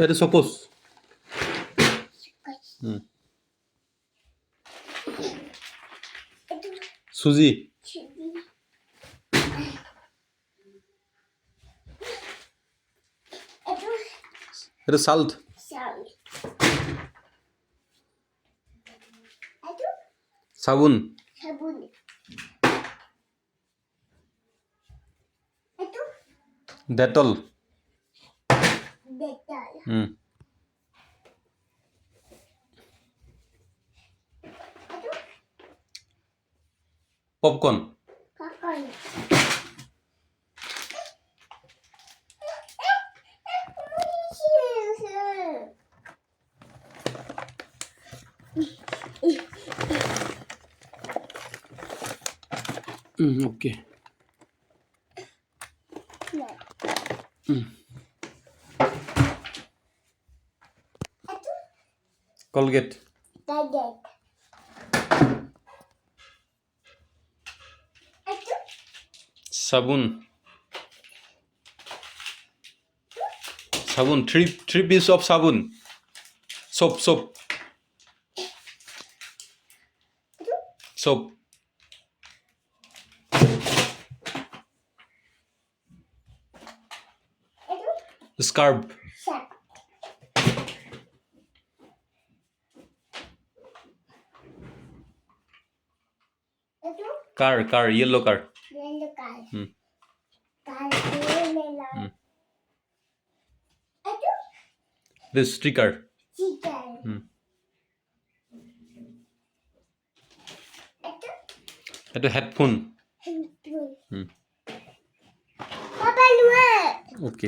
এটা সপোজ সুজি এটা সাল্ট সাবুন ডেটল পপকর্ন ওকে কলগেট সাবুন সাবুন থ্রি পিস অফ সাবুন soap scrub car yellow car this sticker এটা হেডফোন ওকে